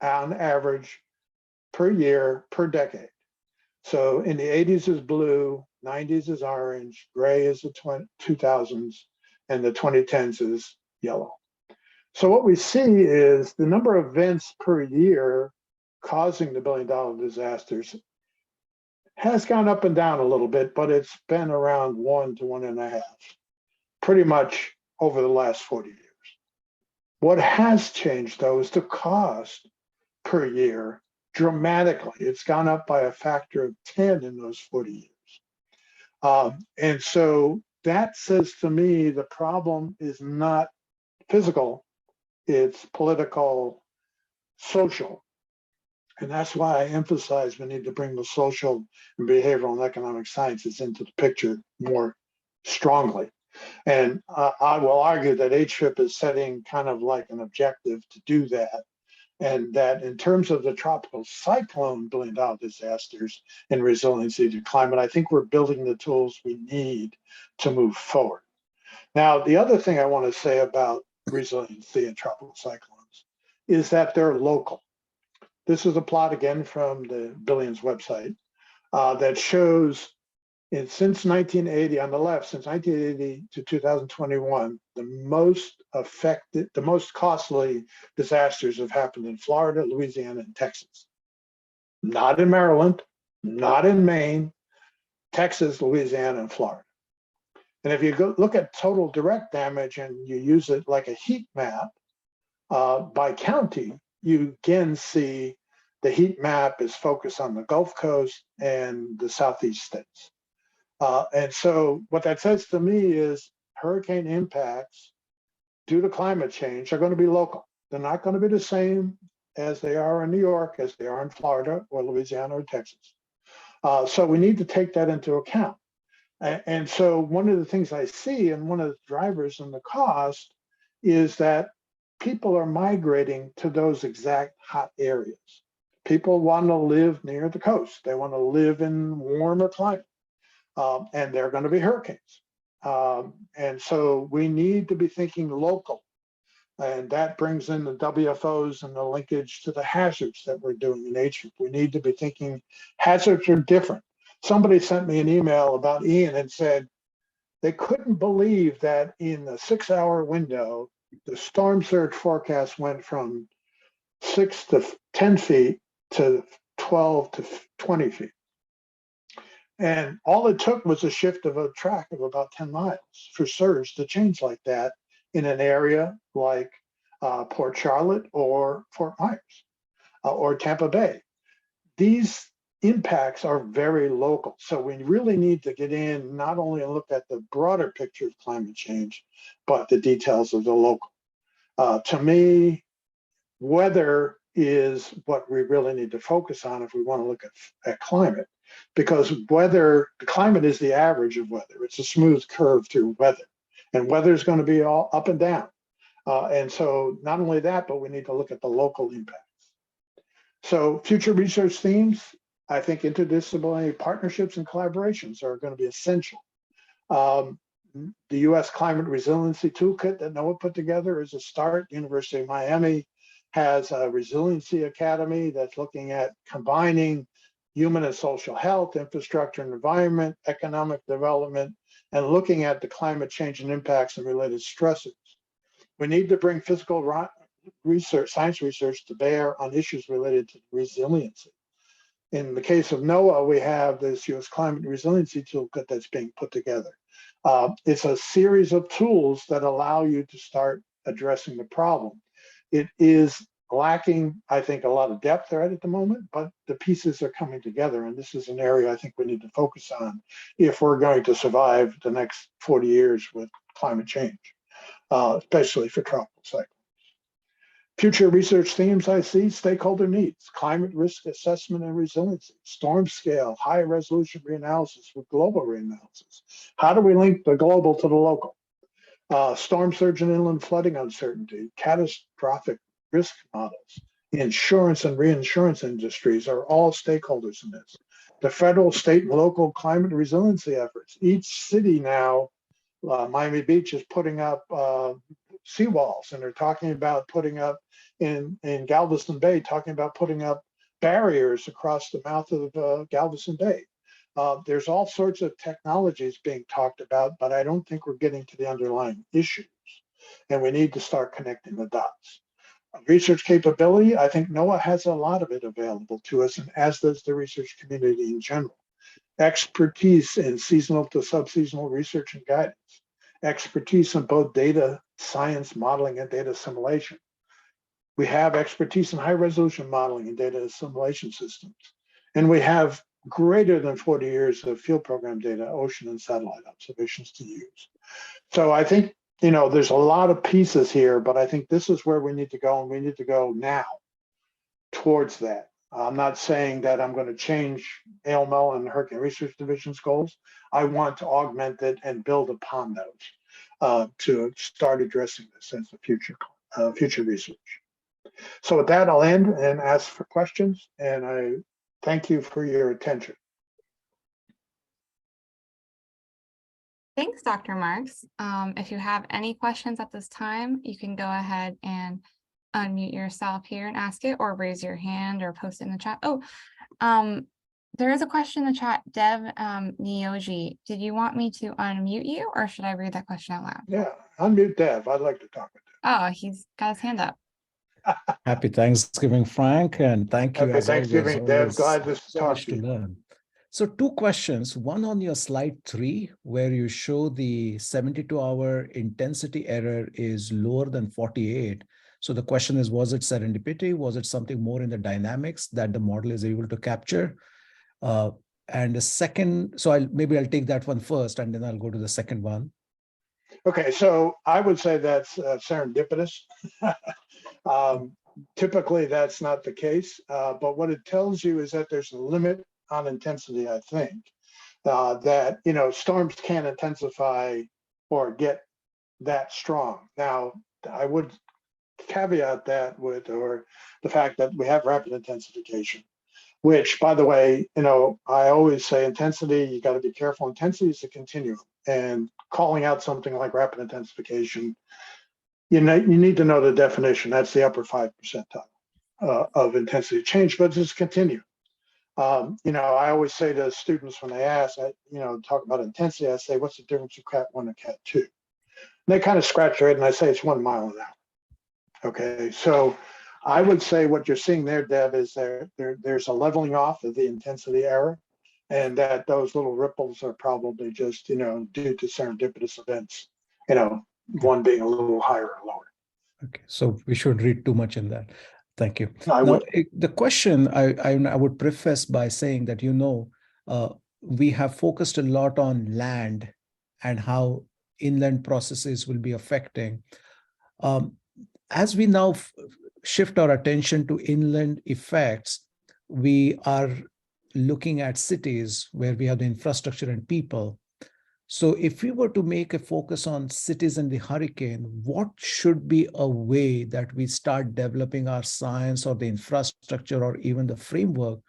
Speaker 3: on average per year, per decade. So in the 80s is blue, 90s is orange, gray is the 2000s, and the 2010s is yellow. So what we see is the number of events per year causing the $1 billion disasters has gone up and down a little bit, but it's been around 1 to 1.5, pretty much over the last 40 years. What has changed, though, is the cost per year dramatically. It's gone up by a factor of 10 in those 40 years. And so that says to me the problem is not physical, it's political, social. And that's why I emphasize we need to bring the social and behavioral and economic sciences into the picture more strongly. And I will argue that HFIP is setting kind of like an objective to do that. And that in terms of the tropical cyclone $1 billion disasters and resiliency to climate, I think we're building the tools we need to move forward. Now, the other thing I want to say about resiliency and tropical cyclones is that they're local. This is a plot again from the Billions website that shows since 1980 on the left, since 1980 to 2021, the most costly disasters have happened in Florida, Louisiana, and Texas. Not in Maryland, not in Maine, Texas, Louisiana, and Florida. And if you look at total direct damage and you use it like a heat map by county, you again see the heat map is focused on the Gulf Coast and the Southeast states. And so what that says to me is hurricane impacts due to climate change are going to be local. They're not going to be the same as they are in New York, as they are in Florida or Louisiana or Texas. So we need to take that into account. And so one of the things I see, and one of the drivers in the cost, is that people are migrating to those exact hot areas. People want to live near the coast. They want to live in warmer climate. And there are going to be hurricanes. And so we need to be thinking local. And that brings in the WFOs and the linkage to the hazards that we're doing in HFIP. We need to be thinking hazards are different. Somebody sent me an email about Ian and said they couldn't believe that in a 6-hour window, the storm surge forecast went from 6 to 10 feet to 12 to 20 feet. And all it took was a shift of a track of about 10 miles for surge to change like that in an area like Port Charlotte or Fort Myers or Tampa Bay. These impacts are very local. So we really need to get in, not only and look at the broader picture of climate change, but the details of the local. To me, weather is what we really need to focus on if we want to look at climate, because the climate is the average of weather. It's a smooth curve through weather, and weather is going to be all up and down. And so not only that, but we need to look at the local impacts. So future research themes, I think interdisciplinary partnerships and collaborations are going to be essential. The U.S. Climate Resiliency Toolkit that NOAA put together is a start. University of Miami has a Resiliency Academy that's looking at combining human and social health, infrastructure and environment, economic development, and looking at the climate change and impacts and related stresses. We need to bring physical research, science research to bear on issues related to resiliency. In the case of NOAA, we have this U.S. climate resiliency toolkit that's being put together. It's a series of tools that allow you to start addressing the problem. It is lacking, I think, a lot of depth right at the moment, but the pieces are coming together. And this is an area I think we need to focus on if we're going to survive the next 40 years with climate change, especially for tropical cyclones. Future research themes I see: stakeholder needs, climate risk assessment and resiliency, storm scale, high resolution reanalysis with global reanalysis. How do we link the global to the local? Storm surge and inland flooding uncertainty, catastrophic risk models, insurance and reinsurance industries are all stakeholders in this. The federal, state, and local climate resiliency efforts. Each city now, Miami Beach is putting up seawalls, and they're talking about putting up in Galveston Bay, talking about putting up barriers across the mouth of Galveston Bay. There's all sorts of technologies being talked about, but I don't think we're getting to the underlying issues, and we need to start connecting the dots. Research capability, I think NOAA has a lot of it available to us, and as does the research community in general. Expertise in seasonal to subseasonal research and guidance. Expertise in both data science modeling and data assimilation. We have expertise in high resolution modeling and data assimilation systems. And we have greater than 40 years of field program data, ocean and satellite observations to use. So I think, there's a lot of pieces here, but I think this is where we need to go, and we need to go now towards that. I'm not saying that I'm going to change ALML and Hurricane Research Division's goals. I want to augment it and build upon those to start addressing this as the future research. So with that, I'll end and ask for questions, and I thank you for your attention.
Speaker 4: Thanks, Dr. Marks. If you have any questions at this time, you can go ahead and unmute yourself here and ask it, or raise your hand or post it in the chat. Oh, there is a question in the chat. Dev Nyoji, did you want me to unmute you, or should I read that question out loud?
Speaker 3: Yeah, unmute Dev. I'd like to talk with Dev.
Speaker 4: Oh, he's got his hand up.
Speaker 5: Happy Thanksgiving, Frank, and thank you.
Speaker 3: Happy Thanksgiving, Dev. Glad to talk to you.
Speaker 5: Learn. So 2 questions, one on your slide 3, where you show the 72-hour intensity error is lower than 48. So the question is, was it serendipity? Was it something more in the dynamics that the model is able to capture? And the second, so maybe I'll take that one first, and then I'll go to the second one.
Speaker 3: Okay, so I would say that's serendipitous. Typically, that's not the case, but what it tells you is that there's a limit on intensity, I think, that, storms can't intensify or get that strong. Now, I would caveat that with the fact that we have rapid intensification, which, by the way, I always say intensity, you got to be careful. Intensity is a continuum, and calling out something like rapid intensification, you need to know the definition. That's the upper 5 percentile of intensity change, but it's a continuum. I always say to students when they ask, talk about intensity, I say, what's the difference between Cat 1 and Cat 2? And they kind of scratch their head, and I say it's 1 mile an hour. Okay, so I would say what you're seeing there, Deb, is there's a leveling off of the intensity error, and that those little ripples are probably just, due to serendipitous events, one being a little higher or lower.
Speaker 5: Okay, so we shouldn't read too much in that. Thank you.
Speaker 3: Now,
Speaker 5: the question I would preface by saying that, we have focused a lot on land and how inland processes will be affecting. As we now shift our attention to inland effects, we are looking at cities where we have the infrastructure and people. So if we were to make a focus on cities and the hurricane, what should be a way that we start developing our science or the infrastructure or even the framework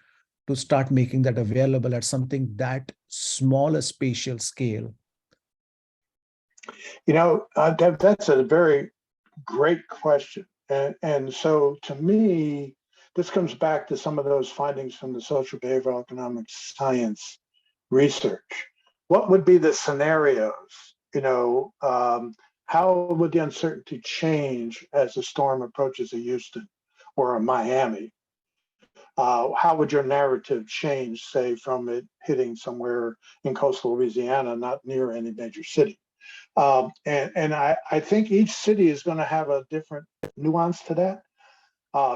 Speaker 5: to start making that available at something that small a spatial scale?
Speaker 3: That's a very great question. And so to me, this comes back to some of those findings from the social behavioral economic science research. What would be the scenarios? How would the uncertainty change as a storm approaches a Houston or a Miami? how would your narrative change, say, from it hitting somewhere in coastal Louisiana, not near any major city? And I think each city is going to have a different nuance to that.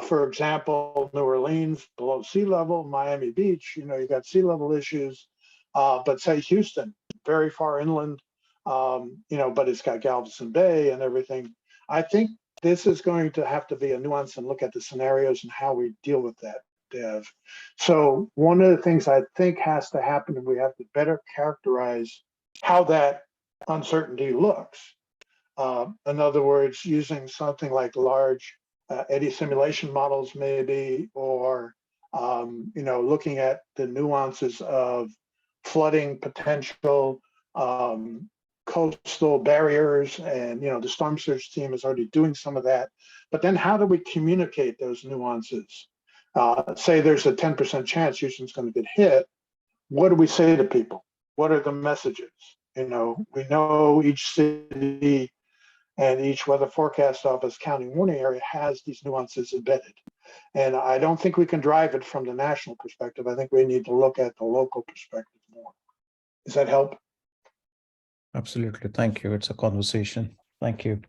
Speaker 3: For example, New Orleans below sea level, Miami Beach, you got sea level issues. But say Houston, very far inland, but it's got Galveston Bay and everything. I think this is going to have to be a nuance and look at the scenarios and how we deal with that, Dev. So one of the things I think has to happen, and we have to better characterize how that uncertainty looks. In other words, using something like large eddy simulation models maybe, or looking at the nuances of flooding potential, coastal barriers, and the storm surge team is already doing some of that. But then how do we communicate those nuances? Say there's a 10% chance Houston's going to get hit. What do we say to people? What are the messages? We know each city and each weather forecast office county warning area has these nuances embedded. And I don't think we can drive it from the national perspective. I think we need to look at the local perspective more. Does that help?
Speaker 5: Absolutely. Thank you. It's a conversation. Thank you.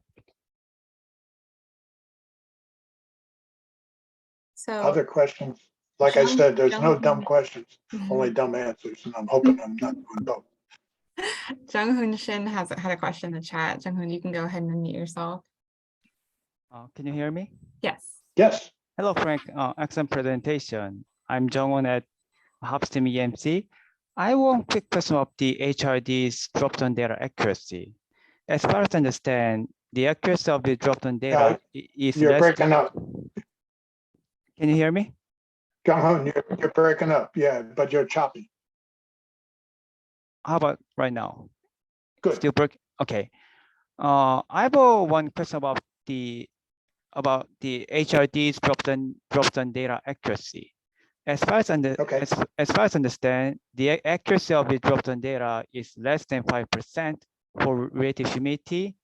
Speaker 4: So
Speaker 3: Other questions? Like I said, there's no dumb questions, only dumb answers. And I'm hoping I'm not doing both.
Speaker 4: Jung-Hoon Shin has had a question in the chat. Jung-Hoon, you can go ahead and unmute yourself.
Speaker 6: Can you hear me?
Speaker 4: Yes.
Speaker 3: Yes.
Speaker 6: Hello, Frank. Excellent presentation. I'm Jung-Hoon at Hubsteam EMC. I have one quick question of the HRD's drop-down data accuracy. As far as I understand, the accuracy of the drop-down data is
Speaker 3: You're
Speaker 6: less.
Speaker 3: breaking up.
Speaker 6: Can you hear me?
Speaker 3: Jung-Hoon, you're breaking up. Yeah, but you're choppy.
Speaker 6: How about right now?
Speaker 3: Good.
Speaker 6: Still break. Okay. I have one question about the HRD's drop-down data accuracy. As far as I understand, the accuracy of the drop-down data is less than 5% for relative humidity,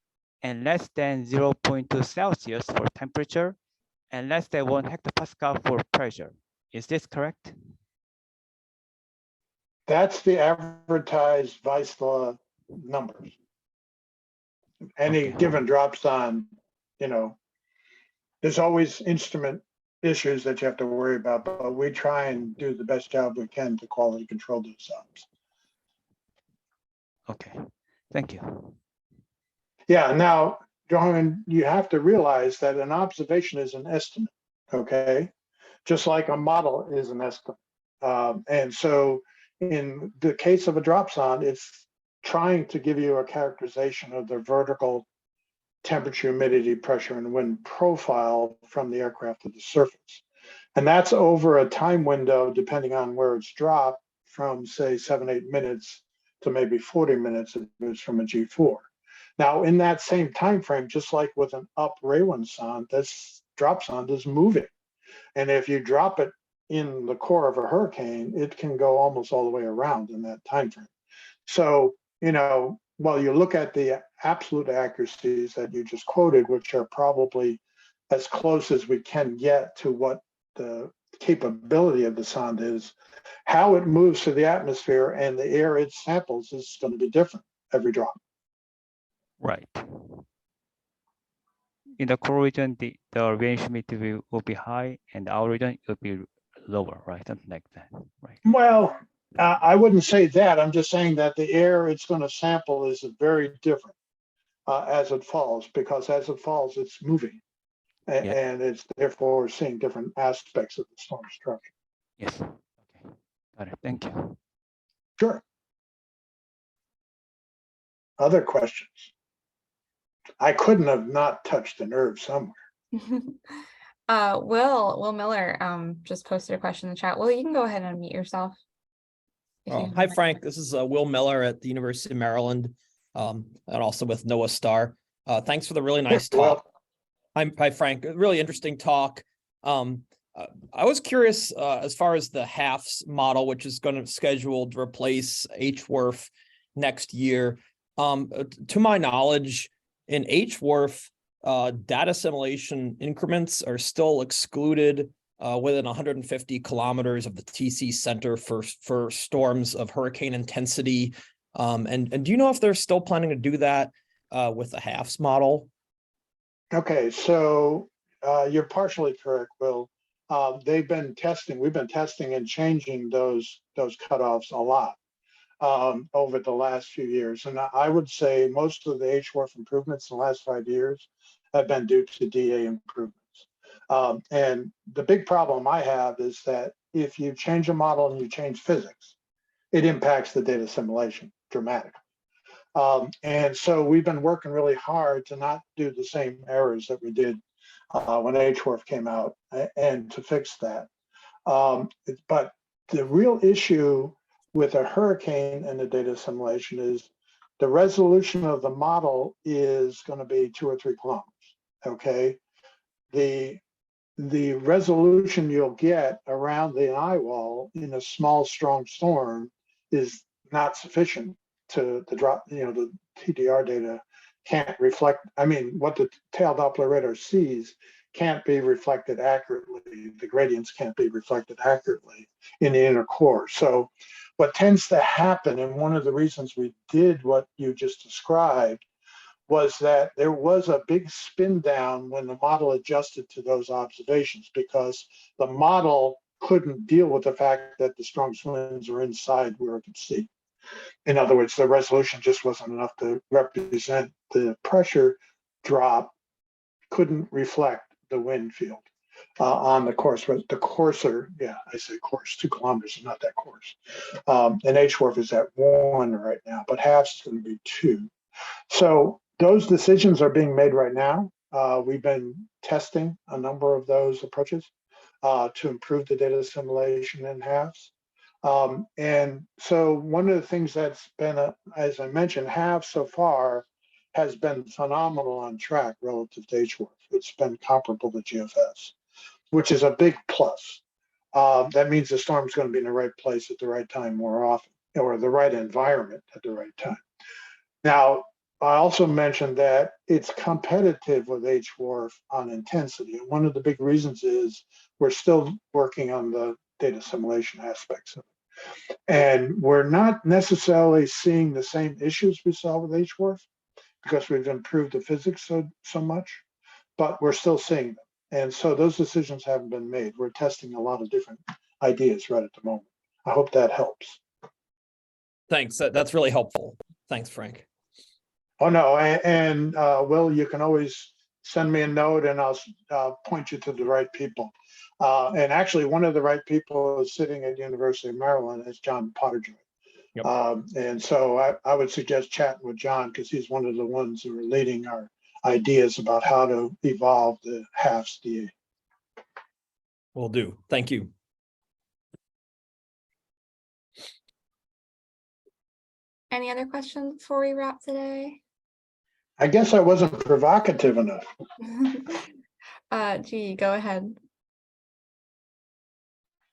Speaker 6: and less than 0.2 Celsius for temperature, and less than 1 hectopascal for pressure. Is this correct?
Speaker 3: That's the advertised vice law numbers. Any given drops on, there's always instrument issues that you have to worry about, but we try and do the best job we can to quality control those zones.
Speaker 6: Okay, thank you.
Speaker 3: Yeah, now, John, you have to realize that an observation is an estimate, okay? Just like a model is an estimate. And so in the case of a dropsonde, it's trying to give you a characterization of the vertical temperature, humidity, pressure, and wind profile from the aircraft to the surface. And that's over a time window, depending on where it's dropped, from say 7-8 minutes to maybe 40 minutes if it's from a G4. Now, in that same time frame, just like with an up Raywin sonde, this dropsonde is moving. And if you drop it in the core of a hurricane, it can go almost all the way around in that time frame. So, while you look at the absolute accuracies that you just quoted, which are probably as close as we can get to what the capability of the sonde is, how it moves through the atmosphere and the air it samples is going to be different every drop.
Speaker 6: Right. In the core region, the range humidity will be high, and our region will be lower, right? Something like that, right?
Speaker 3: Well, I wouldn't say that. I'm just saying that the air it's going to sample is very different as it falls, because as it falls, it's moving. And it's therefore seeing different aspects of the storm structure.
Speaker 6: Yes. Okay. Got it. Thank you.
Speaker 3: Sure. Other questions? I couldn't have not touched a nerve somewhere.
Speaker 4: Will Miller just posted a question in the chat. Will, you can go ahead and unmute yourself.
Speaker 7: Hi, Frank. This is Will Miller at the University of Maryland, and also with NOAA STAR. Thanks for the really nice talk. Hi, Frank. Really interesting talk. I was curious as far as the HAFS model, which is going to schedule to replace HWRF next year. To my knowledge, in HWRF, data assimilation increments are still excluded within 150 kilometers of the TC center for storms of hurricane intensity. And do you know if they're still planning to do that with the HAFS model?
Speaker 3: Okay, so you're partially correct, Will. We've been testing and changing those cutoffs a lot over the last few years. And I would say most of the HWRF improvements in the last 5 years have been due to DA improvements. And the big problem I have is that if you change a model and you change physics, it impacts the data assimilation dramatically. And so we've been working really hard to not do the same errors that we did when HWRF came out and to fix that. But the real issue with a hurricane and the data assimilation is the resolution of the model is going to be 2 or 3 kilometers. Okay. The resolution you'll get around the eye wall in a small, strong storm is not sufficient to drop, the TDR data can't reflect, what the tail Doppler radar sees can't be reflected accurately. The gradients can't be reflected accurately in the inner core. So what tends to happen, and one of the reasons we did what you just described, was that there was a big spin down when the model adjusted to those observations because the model couldn't deal with the fact that the strong winds were inside where it could see. In other words, the resolution just wasn't enough to represent the pressure drop, couldn't reflect the wind field on the course. The coarser, I say course, 2 kilometers is not that coarse. And HWRF is at 1 right now, but HAFS is going to be 2. So those decisions are being made right now. We've been testing a number of those approaches to improve the data assimilation in HAFS. And so one of the things that's been, as I mentioned, HAFS so far has been phenomenal on track relative to HWRF. It's been comparable to GFS, which is a big plus. That means the storm's going to be in the right place at the right time more often, or the right environment at the right time. Now, I also mentioned that it's competitive with HWRF on intensity. And one of the big reasons is we're still working on the data assimilation aspects of it. And we're not necessarily seeing the same issues we saw with HWRF because we've improved the physics so much, but we're still seeing them. And so those decisions haven't been made. We're testing a lot of different ideas right at the moment. I hope that helps.
Speaker 7: Thanks. That's really helpful. Thanks, Frank.
Speaker 3: Oh, no. And Will, you can always send me a note and I'll point you to the right people. And actually, one of the right people is sitting at the University of Maryland is John Potterjoy.
Speaker 7: Yep.
Speaker 3: And so I would suggest chatting with John because he's one of the ones who are leading our ideas about how to evolve the HAFS DA.
Speaker 7: Will do. Thank you.
Speaker 4: Any other questions before we wrap today?
Speaker 3: I guess I wasn't provocative enough.
Speaker 4: G, go ahead.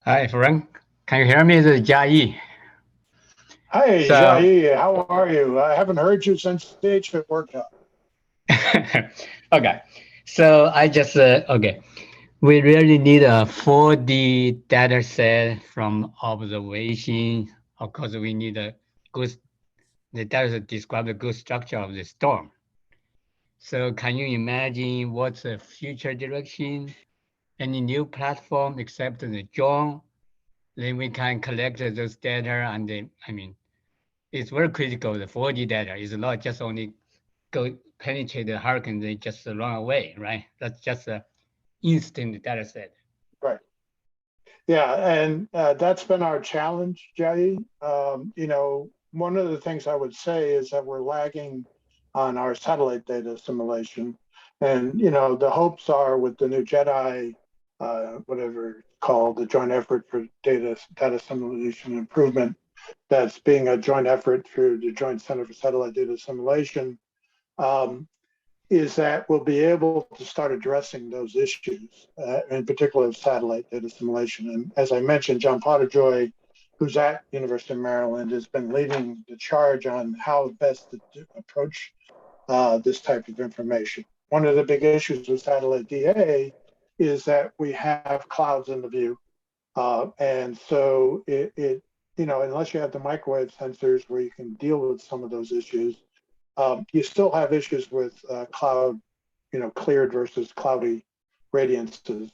Speaker 8: Hi, Frank. Can you hear me? This is Jia.
Speaker 3: Hi, Jia. How are you? I haven't heard you since the HFIT workshop.
Speaker 8: Okay. So I just, we really need a 4D data set from observation. Of course, we need a good, the data set describe the good structure of the storm. So can you imagine what's the future direction? Any new platform except the drone? Then we can collect those data and then, it's very critical. The 4D data is not just only go penetrate the hurricane, they just run away, right? That's just an instant data set.
Speaker 3: Right. Yeah, and that's been our challenge, Jai. One of the things I would say is that we're lagging on our satellite data assimilation. And, the hopes are with the new JEDI, whatever it's called, the Joint Effort for Data Assimilation Improvement, that's being a joint effort through the Joint Center for Satellite Data Assimilation, is that we'll be able to start addressing those issues, in particular of satellite data assimilation. And as I mentioned, John Potterjoy, who's at University of Maryland, has been leading the charge on how best to approach this type of information. One of the big issues with satellite DA is that we have clouds in the view. And so unless you have the microwave sensors where you can deal with some of those issues, you still have issues with cloud, cleared versus cloudy radiances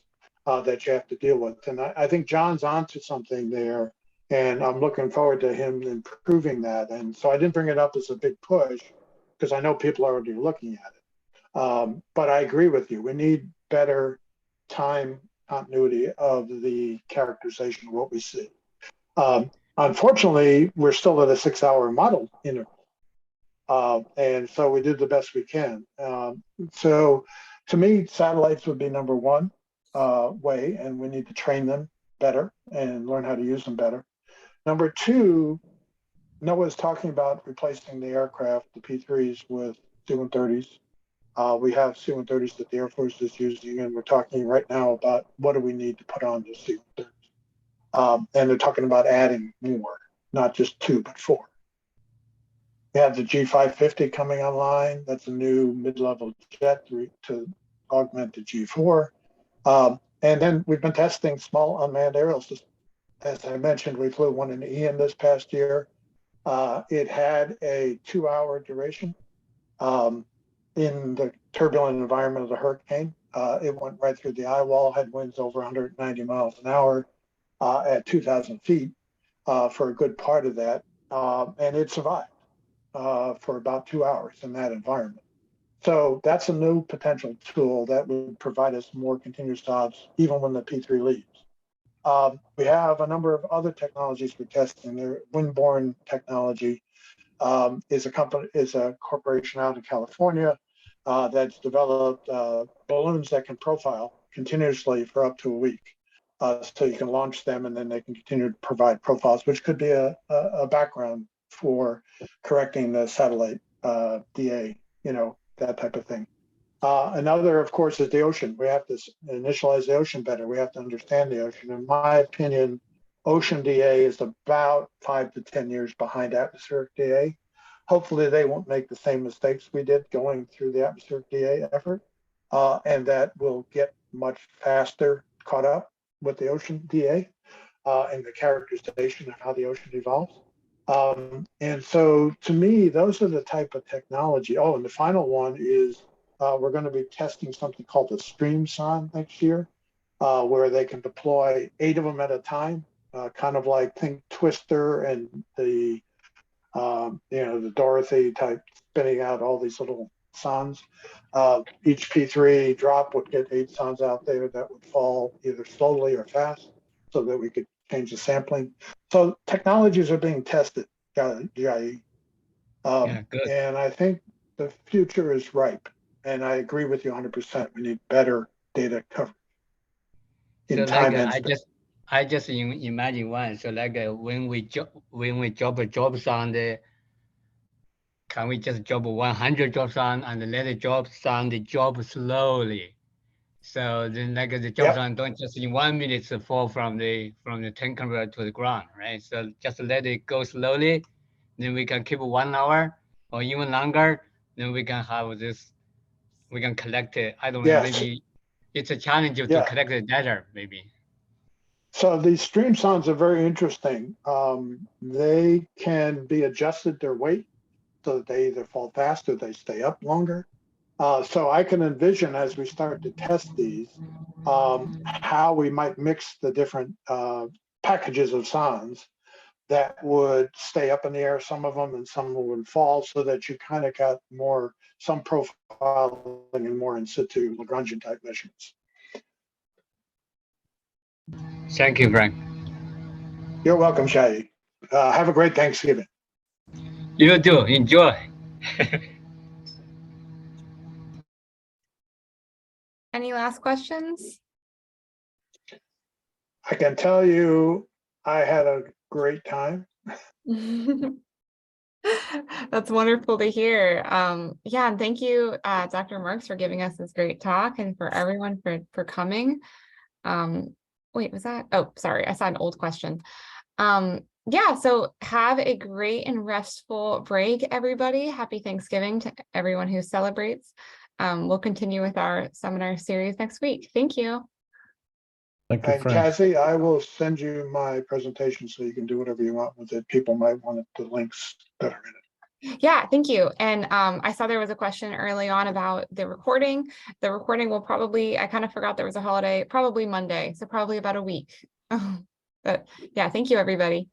Speaker 3: that you have to deal with. And I think John's onto something there, and I'm looking forward to him improving that. And so I didn't bring it up as a big push because I know people are already looking at it. But I agree with you. We need better time continuity of the characterization of what we see. Unfortunately, we're still at a 6-hour model interval. And so we did the best we can. So to me, satellites would be number one way, and we need to train them better and learn how to use them better. Number two, NOAA is talking about replacing the aircraft, the P3s, with C-130s. We have C-130s that the Air Force is using, and we're talking right now about what do we need to put on the C-130s. And they're talking about adding more, not just 2, but 4. We have the G550 coming online. That's a new mid-level jet to augment the G4. And then we've been testing small unmanned aerial systems. As I mentioned, we flew one in Ian this past year. It had a 2-hour duration in the turbulent environment of the hurricane. It went right through the eye wall, had winds over 190 miles an hour at 2,000 feet for a good part of that. And it survived for about 2 hours in that environment. So that's a new potential tool that would provide us more continuous jobs even when the P3 leaves. We have a number of other technologies we're testing. There, Windborne Technology is a corporation out in California that's developed balloons that can profile continuously for up to a week. So you can launch them and then they can continue to provide profiles, which could be a background for correcting the satellite DA, that type of thing. Another, of course, is the ocean. We have to initialize the ocean better. We have to understand the ocean. In my opinion, ocean DA is about 5 to 10 years behind atmospheric DA. Hopefully they won't make the same mistakes we did going through the atmospheric DA effort, and that will get much faster caught up with the ocean DA and the characterization of how the ocean evolves. And so to me, those are the type of technology. Oh, and the final one is we're going to be testing something called the stream sonde next year, where they can deploy 8 of them at a time, kind of like think Twister and the Dorothy type, spinning out all these little sondes. Each P3 drop would get 8 sondes out there that would fall either slowly or fast so that we could change the sampling. So technologies are being tested, Jai. And I think the future is ripe. And I agree with you 100%. We need better data coverage in time and space.
Speaker 8: I just imagine one. So like when we drop jobs on can we just drop 100 jobs on and let it drop on the job slowly? So then like the jobs on don't just in 1 minute fall from the tank converter to the ground, right? So just let it go slowly. Then we can keep 1 hour or even longer. Then we can have this. We can collect it. I don't know, maybe it's a challenge to collect the data, maybe.
Speaker 3: So these stream sondes are very interesting. They can be adjusted their weight so that they either fall fast or they stay up longer. So I can envision as we start to test these, how we might mix the different packages of sondes that would stay up in the air, some of them, and some would fall, so that you kind of got some profiling and more in situ Lagrangian type measurements.
Speaker 8: Thank you, Frank.
Speaker 3: You're welcome, Shai. Have a great Thanksgiving.
Speaker 8: You too. Enjoy.
Speaker 4: Any last questions?
Speaker 3: I can tell you I had a great time.
Speaker 4: That's wonderful to hear. Yeah, and thank you, Dr. Marks, for giving us this great talk, and for everyone for coming. Wait, was that? Oh, sorry, I saw an old question. Yeah, so have a great and restful break, everybody. Happy Thanksgiving to everyone who celebrates. we'll continue with our seminar series next week. Thank you.
Speaker 5: Thank you,
Speaker 3: And
Speaker 5: Frank.
Speaker 3: Cassie, I will send you my presentation so you can do whatever you want with it. People might want the links that are in it.
Speaker 4: Yeah, thank you. And I saw there was a question early on about the recording. The recording will probably, I kind of forgot there was a holiday, probably Monday, so probably about a week. But yeah, thank you, everybody.